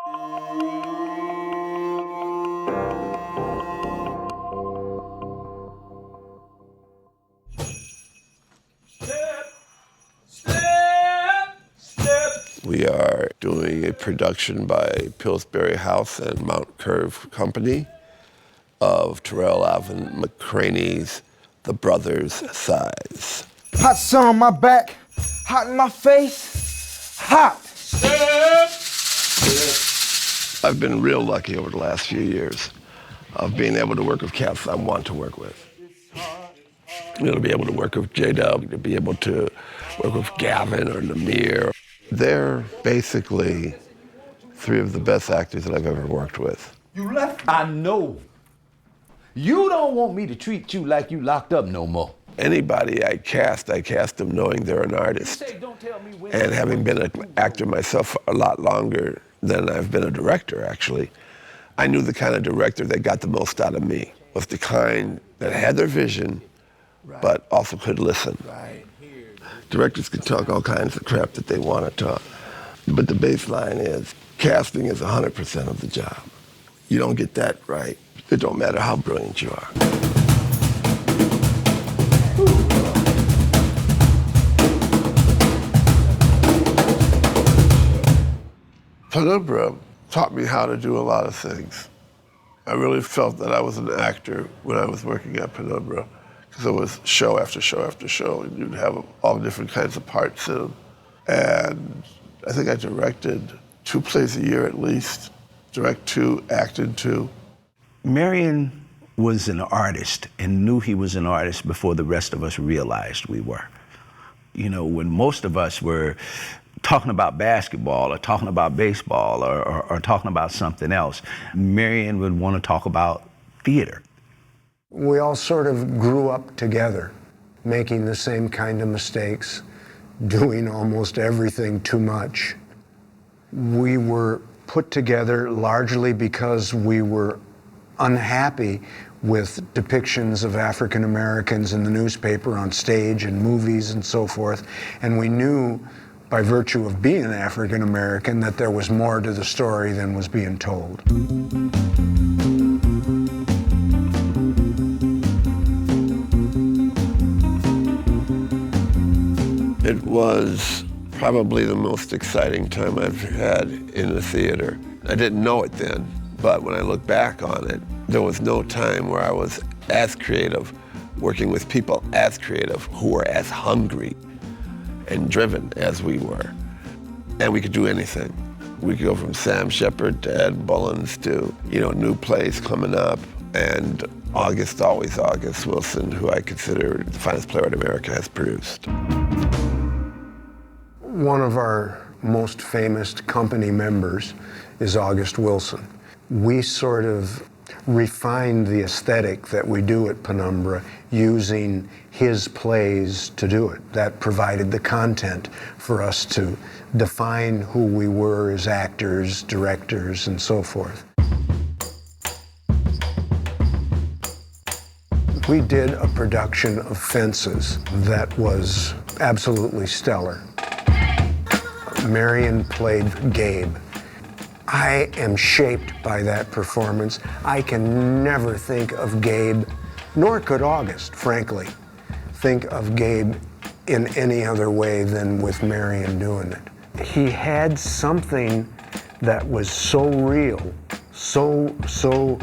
We are doing a production by Pillsbury House and Mount Curve Company of Terrell Alvin McCraney's The Brothers' Size. Hot sun on my back, hot in my face, hot. I've been real lucky over the last few years of being able to work with cats I want to work with. To be able to work with J-Dub, to be able to work with Gavin or Namir. They're basically three of the best actors that I've ever worked with. You left? I know. You don't want me to treat you like you locked up no more. Anybody I cast them knowing they're an artist. And having been an actor myself a lot longer than I've been a director, actually, I knew the kind of director that got the most out of me was the kind that had their vision, but also could listen. Directors can talk all kinds of crap that they want to talk, but the baseline is casting is 100% of the job. You don't get that right, it don't matter how brilliant you are. Penumbra taught me how to do a lot of things. I really felt that I was an actor when I was working at Penumbra, because it was show after show after show, and you'd have all different kinds of parts in them. And I think I directed 2 plays a year at least, direct 2, acted 2. Marion was an artist and knew he was an artist before the rest of us realized we were. You know, when most of us were talking about basketball or talking about baseball or talking about something else, Marion would want to talk about theater. We all sort of grew up together, making the same kind of mistakes, doing almost everything too much. We were put together largely because we were unhappy with depictions of African Americans in the newspaper, on stage, and movies and so forth, and we knew by virtue of being an African American that there was more to the story than was being told. It was probably the most exciting time I've had in the theater. I didn't know it then, but when I look back on it, there was no time where I was as creative, working with people as creative, who were as hungry and driven as we were. And we could do anything. We could go from Sam Shepard to Ed Bullins to, new plays coming up. And August, always August Wilson, who I consider the finest playwright America has produced. One of our most famous company members is August Wilson. We sort of refined the aesthetic that we do at Penumbra using his plays to do it. That provided the content for us to define who we were as actors, directors, and so forth. We did a production of Fences that was absolutely stellar. Marion played Gabe. I am shaped by that performance. I can never think of Gabe, nor could August, frankly, think of Gabe in any other way than with Marion doing it. He had something that was so real, so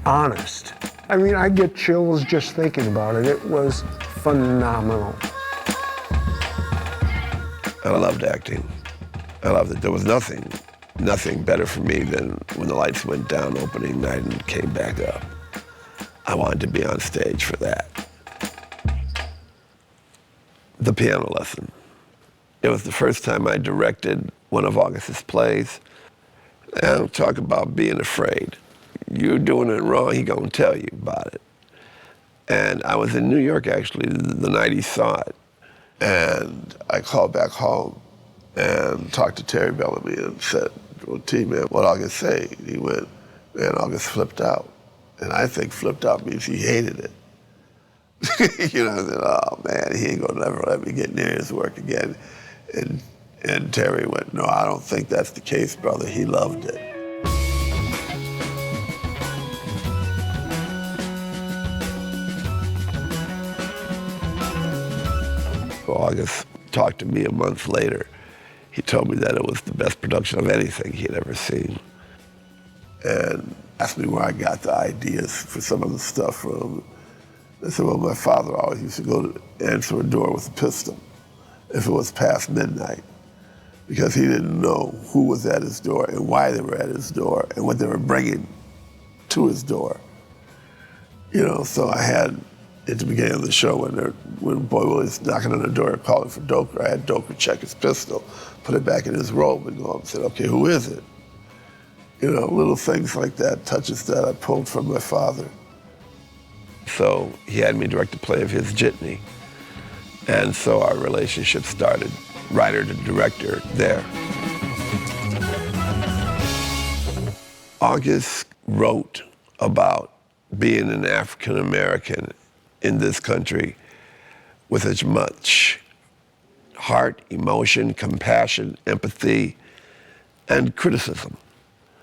honest. I mean, I get chills just thinking about it. It was phenomenal. I loved acting. I loved it. There was nothing better for me than when the lights went down opening night and came back up. I wanted to be on stage for that. The piano lesson. It was the first time I directed one of August's plays. And talk about being afraid. You're doing it wrong, he gonna tell you about it. And I was in New York, actually, the night he saw it. And I called back home and talked to Terry Bellamy and said, well, T-Man, what August say? And he went, man, August flipped out. And I think flipped out means he hated it. I said, oh man, he ain't gonna never let me get near his work again. And Terry went, no, I don't think that's the case, brother. He loved it. August talked to me a month later. He told me that it was the best production of anything he had ever seen. And asked me where I got the ideas for some of the stuff from. I said, well, my father always used to go to answer a door with a pistol if it was past midnight, because he didn't know who was at his door and why they were at his door and what they were bringing to his door. You know, so I had, at the beginning of the show, when Boy Willie's knocking on the door calling for Doker, I had Doker check his pistol, put it back in his robe, and go up and said, okay, who is it? You know, little things like that, touches that I pulled from my father. So he had me direct a play of his Jitney. And so our relationship started, writer to director, there. August wrote about being an African American in this country with as much heart, emotion, compassion, empathy, and criticism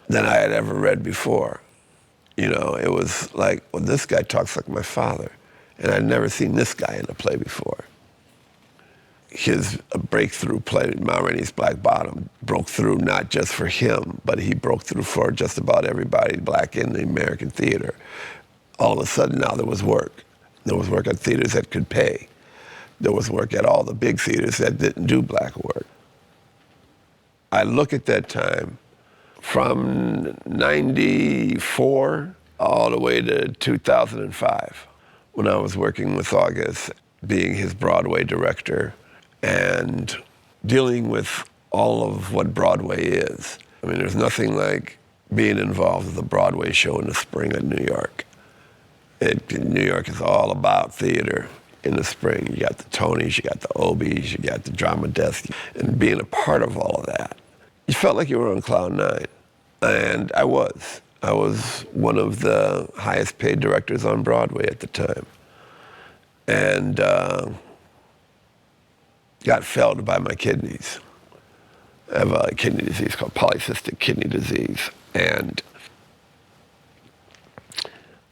than I had ever read before. You know, it was like, well, this guy talks like my father, and I'd never seen this guy in a play before. His breakthrough play, Ma Rainey's Black Bottom, broke through not just for him, but he broke through for just about everybody black in the American theater. All of a sudden now there was work. There was work at theaters that could pay. There was work at all the big theaters that didn't do black work. I look at that time from 94 all the way to 2005, when I was working with August, being his Broadway director and dealing with all of what Broadway is. I mean, there's nothing like being involved with a Broadway show in the spring in New York. New York is all about theater in the spring. You got the Tonys, you got the Obies, you got the Drama Desk, and being a part of all of that, you felt like you were on cloud nine. And I was. I was one of the highest paid directors on Broadway at the time. And got failed by my kidneys. I have a kidney disease called polycystic kidney disease. And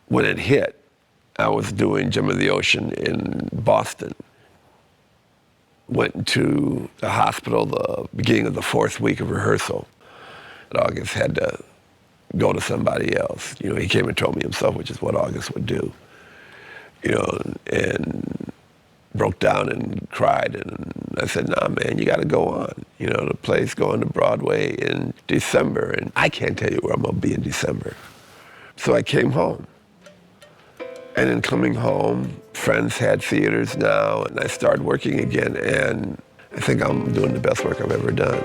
when it hit, I was doing Gem of the Ocean in Boston. Went to the hospital the beginning of the fourth week of rehearsal. August had to go to somebody else. You know, he came and told me himself, which is what August would do. You know, and broke down and cried, and I said, nah, man, you gotta go on. You know, the play's going to Broadway in December, and I can't tell you where I'm gonna be in December. So I came home. And in coming home, friends had theaters now, and I started working again, and I think I'm doing the best work I've ever done.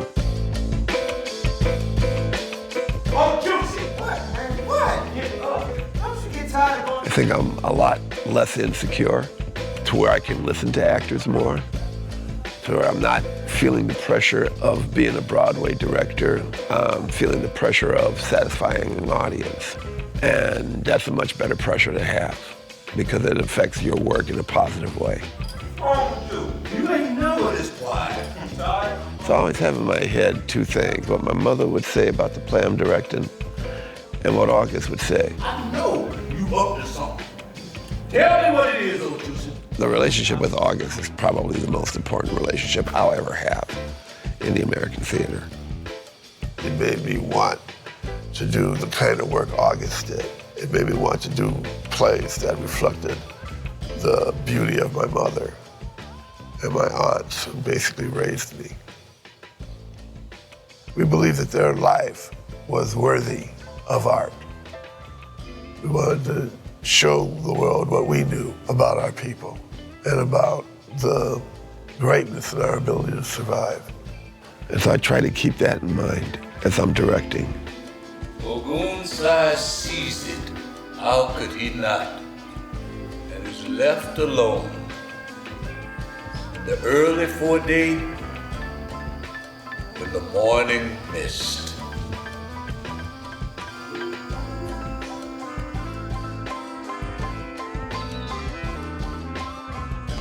Oh, Juicy! What, man? What? Don't you get tired of going? I think I'm a lot less insecure, to where I can listen to actors more, to where I'm not feeling the pressure of being a Broadway director, feeling the pressure of satisfying an audience. And that's a much better pressure to have, because it affects your work in a positive way. Oh, dude, you ain't never this quiet. I'm sorry. So I always have in my head two things: what my mother would say about the play I'm directing, and what August would say. I know you up to something. Tell me what it is, old Juicy. The relationship with August is probably the most important relationship I'll ever have in the American theater. It made me want to do the kind of work August did. It made me want to do plays that reflected the beauty of my mother and my aunts, who basically raised me. We believed that their life was worthy of art. We wanted to show the world what we knew about our people and about the greatness and our ability to survive. And so I try to keep that in mind as I'm directing. Ogunsai sees it, how could he not? And is left alone in the early foreday with the morning mist.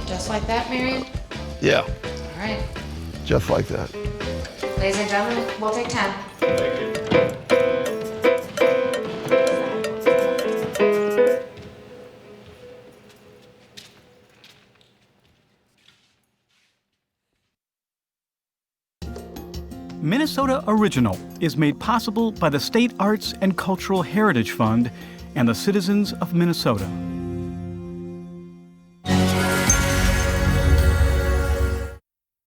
Just like that, Marion? Yeah, All right. just like that. Ladies and gentlemen, we'll take 10. Thank you. Minnesota Original is made possible by the State Arts and Cultural Heritage Fund and the citizens of Minnesota.